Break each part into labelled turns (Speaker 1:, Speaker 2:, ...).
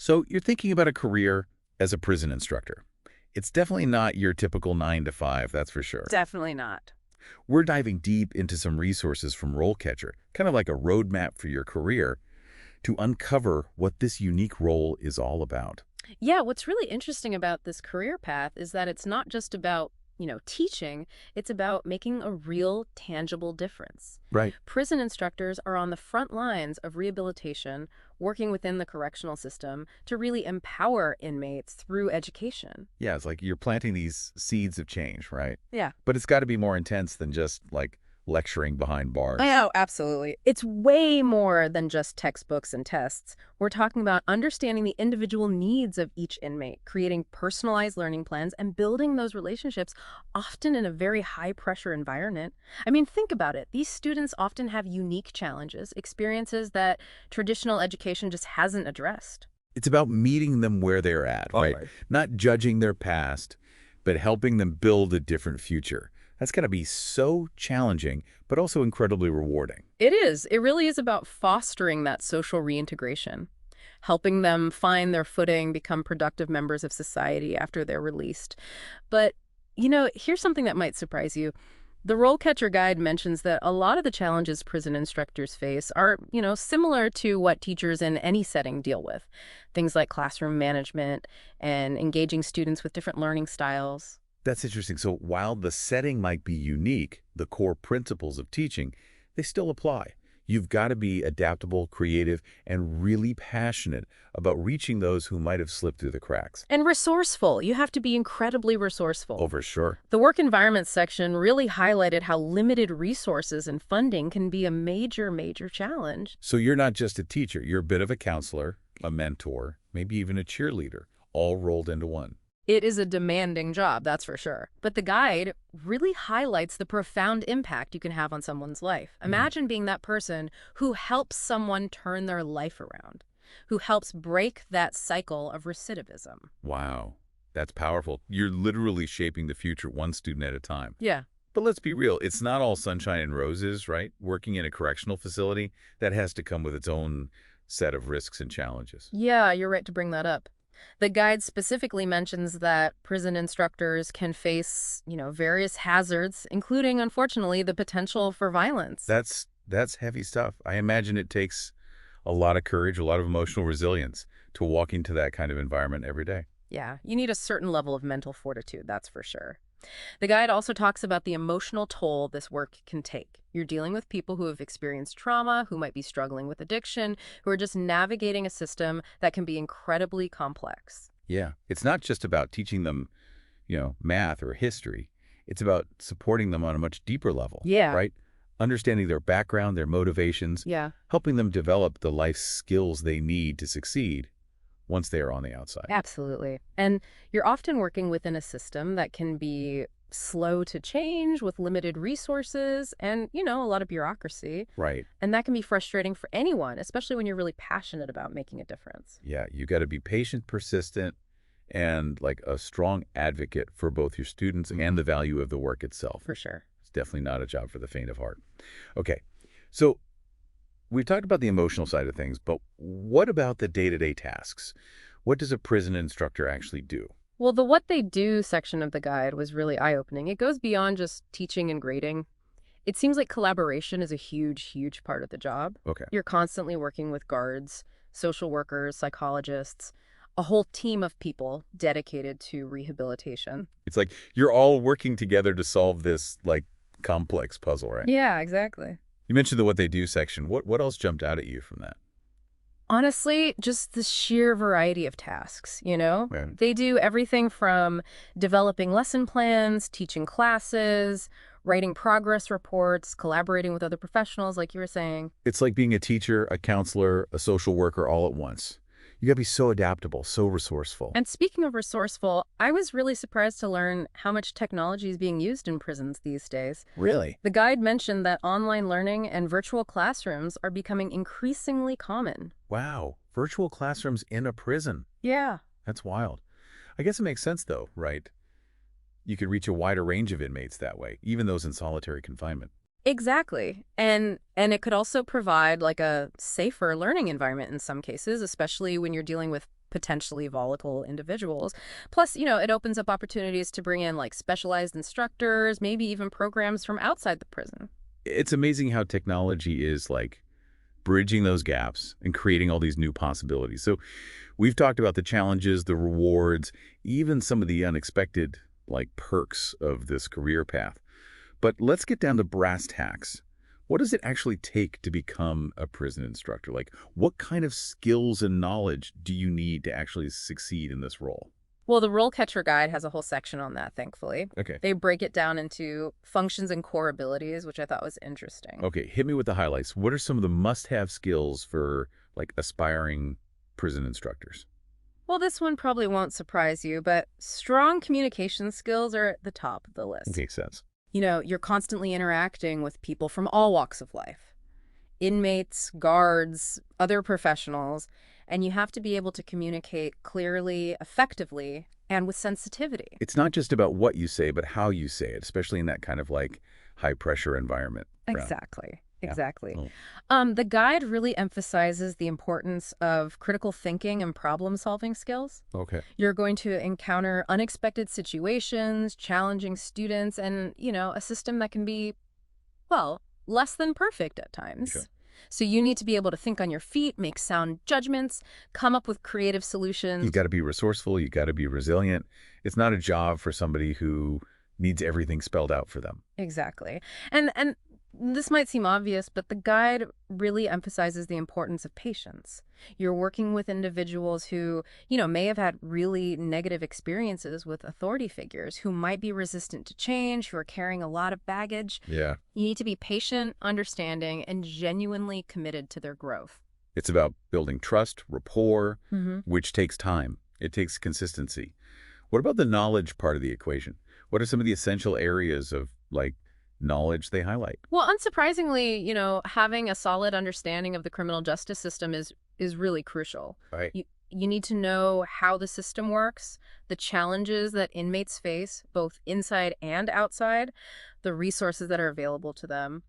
Speaker 1: So you're thinking about a career as a prison instructor. It's definitely not your typical 9 to 5, that's for sure.
Speaker 2: Definitely not.
Speaker 1: We're diving deep into some resources from RoleCatcher, kind of like a roadmap for your career, to uncover what this unique role is all about.
Speaker 2: Yeah, what's really interesting about this career path is that it's not just about, teaching, it's about making a real, tangible difference.
Speaker 1: Right.
Speaker 2: Prison instructors are on the front lines of rehabilitation, working within the correctional system to really empower inmates through education.
Speaker 1: Yeah, it's like you're planting these seeds of change, right?
Speaker 2: Yeah.
Speaker 1: But it's got to be more intense than just like lecturing behind bars.
Speaker 2: Oh, absolutely. It's way more than just textbooks and tests. We're talking about understanding the individual needs of each inmate, creating personalized learning plans, and building those relationships, often in a very high-pressure environment. I mean, think about it. These students often have unique challenges, experiences that traditional education just hasn't addressed.
Speaker 1: It's about meeting them where they're at, right?
Speaker 2: Right.
Speaker 1: Not judging their past, but helping them build a different future. That's got to be so challenging, but also incredibly rewarding.
Speaker 2: It is. It really is about fostering that social reintegration, helping them find their footing, become productive members of society after they're released. But, here's something that might surprise you. The RoleCatcher Guide mentions that a lot of the challenges prison instructors face are, similar to what teachers in any setting deal with. Things like classroom management and engaging students with different learning styles.
Speaker 1: That's interesting. So while the setting might be unique, the core principles of teaching, they still apply. You've got to be adaptable, creative, and really passionate about reaching those who might have slipped through the cracks.
Speaker 2: And resourceful. You have to be incredibly resourceful.
Speaker 1: Oh, for sure.
Speaker 2: The work environment section really highlighted how limited resources and funding can be a major, major challenge.
Speaker 1: So you're not just a teacher. You're a bit of a counselor, a mentor, maybe even a cheerleader, all rolled into one.
Speaker 2: It is a demanding job, that's for sure. But the guide really highlights the profound impact you can have on someone's life. Imagine being that person who helps someone turn their life around, who helps break that cycle of recidivism.
Speaker 1: Wow, that's powerful. You're literally shaping the future one student at a time.
Speaker 2: Yeah.
Speaker 1: But let's be real, it's not all sunshine and roses, right? Working in a correctional facility, that has to come with its own set of risks and challenges.
Speaker 2: Yeah, you're right to bring that up. The guide specifically mentions that prison instructors can face, various hazards, including, unfortunately, the potential for violence.
Speaker 1: That's heavy stuff. I imagine it takes a lot of courage, a lot of emotional resilience to walk into that kind of environment every day.
Speaker 2: Yeah, you need a certain level of mental fortitude, that's for sure. The guide also talks about the emotional toll this work can take. You're dealing with people who have experienced trauma, who might be struggling with addiction, who are just navigating a system that can be incredibly complex.
Speaker 1: Yeah, it's not just about teaching them, math or history. It's about supporting them on a much deeper level,
Speaker 2: Yeah.
Speaker 1: right? Understanding their background, their motivations,
Speaker 2: Yeah,
Speaker 1: helping them develop the life skills they need to succeed once they are on the outside.
Speaker 2: absolutely. And you're often working within a system that can be slow to change with limited resources and, a lot of bureaucracy.
Speaker 1: Right.
Speaker 2: And that can be frustrating for anyone, especially when you're really passionate about making a difference.
Speaker 1: Yeah, you got to be patient, persistent, and like a strong advocate for both your students and the value of the work itself.
Speaker 2: For sure.
Speaker 1: It's definitely not a job for the faint of heart. Okay, so we've talked about the emotional side of things, but what about the day-to-day tasks? What does a prison instructor actually do?
Speaker 2: Well, the what they do section of the guide was really eye-opening. It goes beyond just teaching and grading. It seems like collaboration is a huge, huge part of the job.
Speaker 1: Okay.
Speaker 2: You're constantly working with guards, social workers, psychologists, a whole team of people dedicated to rehabilitation.
Speaker 1: It's like you're all working together to solve this like complex puzzle, right?
Speaker 2: Yeah, exactly.
Speaker 1: You mentioned the what they do section. What else jumped out at you from that?
Speaker 2: Honestly, just the sheer variety of tasks,
Speaker 1: Right.
Speaker 2: They do everything from developing lesson plans, teaching classes, writing progress reports, collaborating with other professionals, like you were saying.
Speaker 1: It's like being a teacher, a counselor, a social worker all at once. You got to be so adaptable, so resourceful.
Speaker 2: And speaking of resourceful, I was really surprised to learn how much technology is being used in prisons these days.
Speaker 1: Really?
Speaker 2: The guide mentioned that online learning and virtual classrooms are becoming increasingly common.
Speaker 1: Wow. Virtual classrooms in a prison.
Speaker 2: Yeah.
Speaker 1: That's wild. I guess it makes sense, though, right? You could reach a wider range of inmates that way, even those in solitary confinement.
Speaker 2: Exactly. And it could also provide like a safer learning environment in some cases, especially when you're dealing with potentially volatile individuals. Plus, it opens up opportunities to bring in like specialized instructors, maybe even programs from outside the prison.
Speaker 1: It's amazing how technology is like bridging those gaps and creating all these new possibilities. So we've talked about the challenges, the rewards, even some of the unexpected like perks of this career path. But let's get down to brass tacks. What does it actually take to become a prison instructor? Like, what kind of skills and knowledge do you need to actually succeed in this role?
Speaker 2: Well, the RoleCatcher guide has a whole section on that, thankfully.
Speaker 1: Okay.
Speaker 2: They break it down into functions and core abilities, which I thought was interesting.
Speaker 1: Okay, hit me with the highlights. What are some of the must-have skills for like aspiring prison instructors?
Speaker 2: Well, this one probably won't surprise you, but strong communication skills are at the top of the list.
Speaker 1: Makes sense.
Speaker 2: You're constantly interacting with people from all walks of life, inmates, guards, other professionals, and you have to be able to communicate clearly, effectively, and with sensitivity.
Speaker 1: It's not just about what you say, but how you say it, especially in that kind of like high-pressure environment.
Speaker 2: Exactly.
Speaker 1: Yeah.
Speaker 2: Exactly.
Speaker 1: Oh.
Speaker 2: The guide really emphasizes the importance of critical thinking and problem-solving skills.
Speaker 1: Okay.
Speaker 2: You're going to encounter unexpected situations, challenging students, and, a system that can be, well, less than perfect at times.
Speaker 1: Sure.
Speaker 2: So you need to be able to think on your feet, make sound judgments, come up with creative solutions.
Speaker 1: You got to be resourceful. You got to be resilient. It's not a job for somebody who needs everything spelled out for them.
Speaker 2: Exactly. And this might seem obvious, but the guide really emphasizes the importance of patience. You're working with individuals who, may have had really negative experiences with authority figures, who might be resistant to change, who are carrying a lot of baggage.
Speaker 1: Yeah.
Speaker 2: You need to be patient, understanding, and genuinely committed to their growth.
Speaker 1: It's about building trust, rapport,
Speaker 2: Mm-hmm.
Speaker 1: which takes time. It takes consistency. What about the knowledge part of the equation? What are some of the essential areas of like knowledge they highlight?
Speaker 2: Well, unsurprisingly, having a solid understanding of the criminal justice system is really crucial.
Speaker 1: Right.
Speaker 2: You need to know how the system works, the challenges that inmates face, both inside and outside, the resources that are available to them.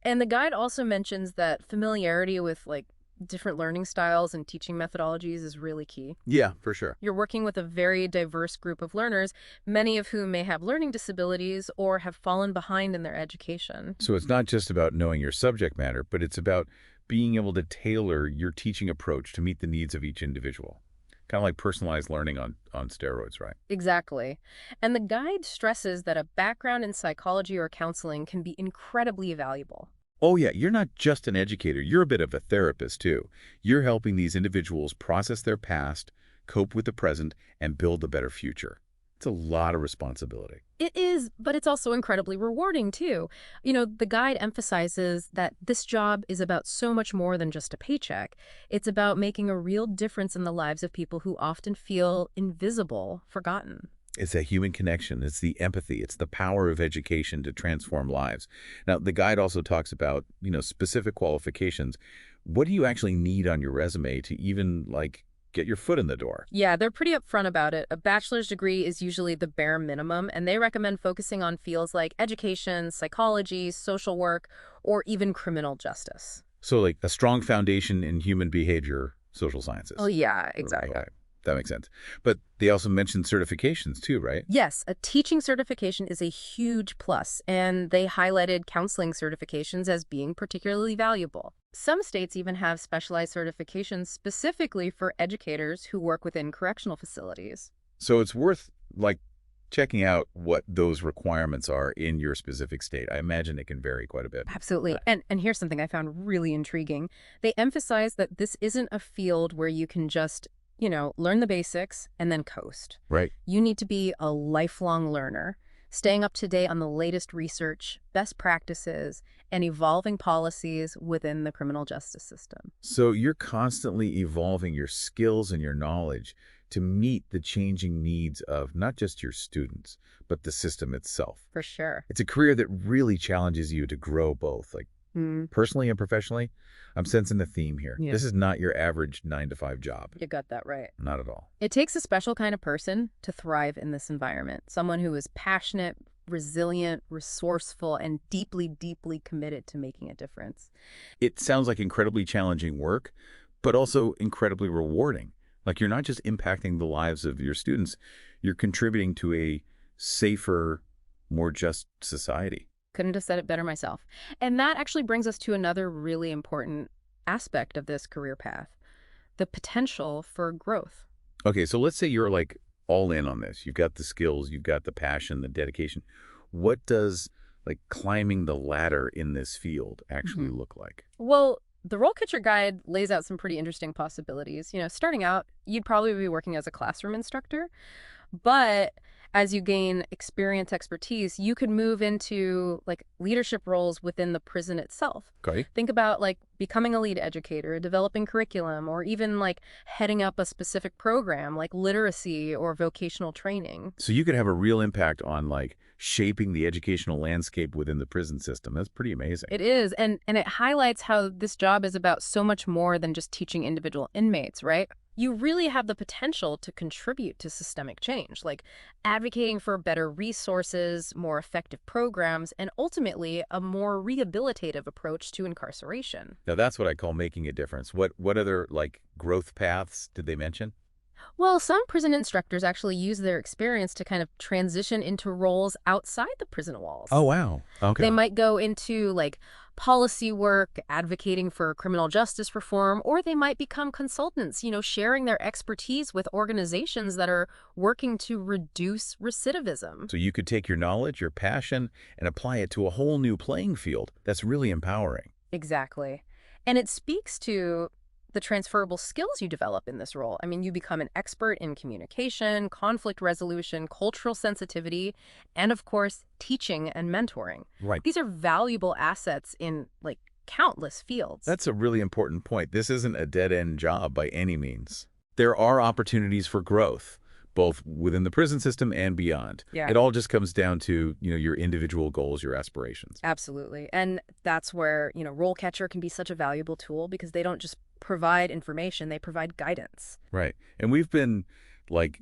Speaker 2: And the guide also mentions that familiarity with like different learning styles and teaching methodologies is really key.
Speaker 1: Yeah, for sure.
Speaker 2: You're working with a very diverse group of learners, many of whom may have learning disabilities or have fallen behind in their education.
Speaker 1: So it's not just about knowing your subject matter, but it's about being able to tailor your teaching approach to meet the needs of each individual. Kind of like personalized learning on steroids, right?
Speaker 2: Exactly. And the guide stresses that a background in psychology or counseling can be incredibly valuable.
Speaker 1: Oh, yeah, you're not just an educator. You're a bit of a therapist, too. You're helping these individuals process their past, cope with the present, and build a better future. It's a lot of responsibility.
Speaker 2: It is, but it's also incredibly rewarding, too. The guide emphasizes that this job is about so much more than just a paycheck. It's about making a real difference in the lives of people who often feel invisible, forgotten.
Speaker 1: It's that human connection. It's the empathy. It's the power of education to transform lives. Now, the guide also talks about, specific qualifications. What do you actually need on your resume to even, like, get your foot in the door?
Speaker 2: Yeah, they're pretty upfront about it. A bachelor's degree is usually the bare minimum, and they recommend focusing on fields like education, psychology, social work, or even criminal justice.
Speaker 1: So, like, a strong foundation in human behavior, social sciences.
Speaker 2: Oh, yeah, exactly.
Speaker 1: Okay, that makes sense. But they also mentioned certifications, too, right?
Speaker 2: Yes, a teaching certification is a huge plus, and they highlighted counseling certifications as being particularly valuable. Some states even have specialized certifications specifically for educators who work within correctional facilities.
Speaker 1: So it's worth, like, checking out what those requirements are in your specific state. I imagine it can vary quite a bit.
Speaker 2: Absolutely. And here's something I found really intriguing. They emphasize that this isn't a field where you can just learn the basics and then coast.
Speaker 1: Right.
Speaker 2: You need to be a lifelong learner, staying up to date on the latest research, best practices, and evolving policies within the criminal justice system.
Speaker 1: So you're constantly evolving your skills and your knowledge to meet the changing needs of not just your students, but the system itself.
Speaker 2: For sure.
Speaker 1: It's a career that really challenges you to grow both, like personally and professionally. I'm sensing the theme here.
Speaker 2: Yeah.
Speaker 1: This is not your average 9-to-5 job.
Speaker 2: You got that right.
Speaker 1: Not at all.
Speaker 2: It takes a special kind of person to thrive in this environment. Someone who is passionate, resilient, resourceful, and deeply, deeply committed to making a difference.
Speaker 1: It sounds like incredibly challenging work, but also incredibly rewarding. Like you're not just impacting the lives of your students, you're contributing to a safer, more just society.
Speaker 2: Couldn't have said it better myself. And that actually brings us to another really important aspect of this career path, the potential for growth.
Speaker 1: Okay, so let's say you're like all in on this. You've got the skills, you've got the passion, the dedication. What does like climbing the ladder in this field actually
Speaker 2: Mhm.
Speaker 1: look like?
Speaker 2: Well, the RoleCatcher guide lays out some pretty interesting possibilities. Starting out, you'd probably be working as a classroom instructor, but as you gain experience, expertise, you could move into like leadership roles within the prison itself.
Speaker 1: Okay.
Speaker 2: Think about like becoming a lead educator, developing curriculum, or even like heading up a specific program like literacy or vocational training.
Speaker 1: So you could have a real impact on like shaping the educational landscape within the prison system. That's pretty amazing.
Speaker 2: It is, and it highlights how this job is about so much more than just teaching individual inmates, right? You really have the potential to contribute to systemic change, like advocating for better resources, more effective programs, and ultimately a more rehabilitative approach to incarceration.
Speaker 1: Now that's what I call making a difference. What other like growth paths did they mention?
Speaker 2: Well, some prison instructors actually use their experience to kind of transition into roles outside the prison
Speaker 1: Oh,
Speaker 2: walls.
Speaker 1: wow.
Speaker 2: They
Speaker 1: Okay.
Speaker 2: might go into like policy work, advocating for criminal justice reform, or they might become consultants, sharing their expertise with organizations that are working to reduce recidivism.
Speaker 1: So you could take your knowledge, your passion, and apply it to a whole new playing field. That's really empowering.
Speaker 2: Exactly. And it speaks to the transferable skills you develop in this role. I mean, you become an expert in communication, conflict resolution, cultural sensitivity, and of course, teaching and mentoring.
Speaker 1: Right.
Speaker 2: These are valuable assets in like countless fields.
Speaker 1: That's a really important point. This isn't a dead-end job by any means. There are opportunities for growth, both within the prison system and beyond.
Speaker 2: Yeah.
Speaker 1: It all just comes down to, your individual goals, your aspirations.
Speaker 2: Absolutely. And that's where, RoleCatcher can be such a valuable tool because they don't just provide information, they provide guidance.
Speaker 1: Right. And we've been like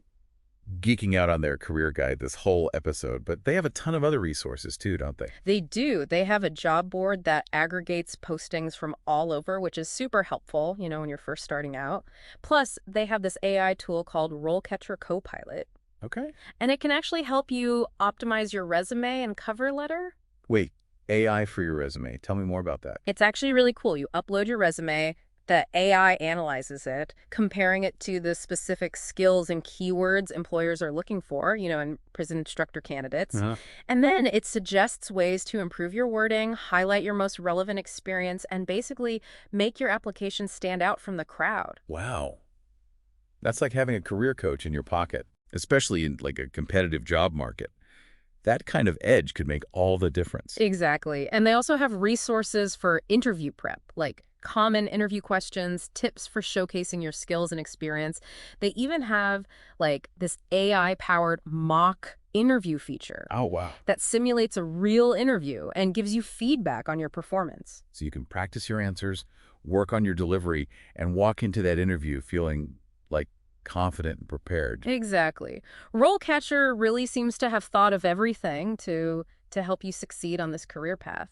Speaker 1: geeking out on their career guide this whole episode, but they have a ton of other resources too, don't they?
Speaker 2: They do. They have a job board that aggregates postings from all over, which is super helpful, when you're first starting out. Plus, they have this AI tool called RoleCatcher Copilot,
Speaker 1: Okay.
Speaker 2: and it can actually help you optimize your resume and cover letter.
Speaker 1: Wait, AI for your resume. Tell me more about that.
Speaker 2: It's actually really cool. You upload your resume, the AI analyzes it, comparing it to the specific skills and keywords employers are looking for, in prison instructor candidates.
Speaker 1: Uh-huh.
Speaker 2: And then it suggests ways to improve your wording, highlight your most relevant experience, and basically make your application stand out from the crowd.
Speaker 1: Wow. That's like having a career coach in your pocket, especially in like a competitive job market. That kind of edge could make all the difference.
Speaker 2: Exactly. And they also have resources for interview prep, like common interview questions, tips for showcasing your skills and experience. They even have like this AI-powered mock interview feature
Speaker 1: Oh, wow.
Speaker 2: that simulates a real interview and gives you feedback on your performance.
Speaker 1: So you can practice your answers, work on your delivery, and walk into that interview feeling like confident and prepared.
Speaker 2: Exactly. RoleCatcher really seems to have thought of everything to help you succeed on this career path.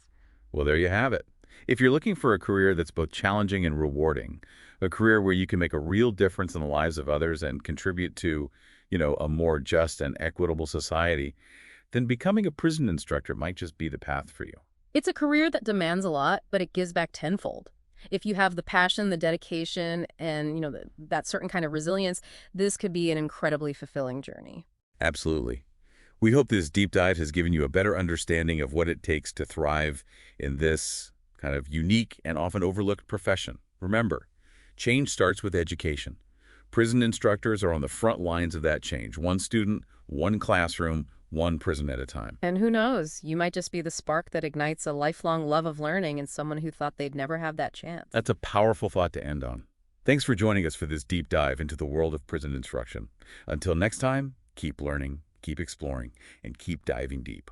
Speaker 1: Well, there you have it. If you're looking for a career that's both challenging and rewarding, a career where you can make a real difference in the lives of others and contribute to, a more just and equitable society, then becoming a prison instructor might just be the path for you.
Speaker 2: It's a career that demands a lot, but it gives back tenfold. If you have the passion, the dedication, and that certain kind of resilience, this could be an incredibly fulfilling journey.
Speaker 1: Absolutely. We hope this deep dive has given you a better understanding of what it takes to thrive in this kind of unique and often overlooked profession. Remember, change starts with education. Prison instructors are on the front lines of that change. One student, one classroom, one prison at a time.
Speaker 2: And who knows, you might just be the spark that ignites a lifelong love of learning in someone who thought they'd never have that chance.
Speaker 1: That's a powerful thought to end on. Thanks for joining us for this deep dive into the world of prison instruction. Until next time, keep learning, keep exploring, and keep diving deep.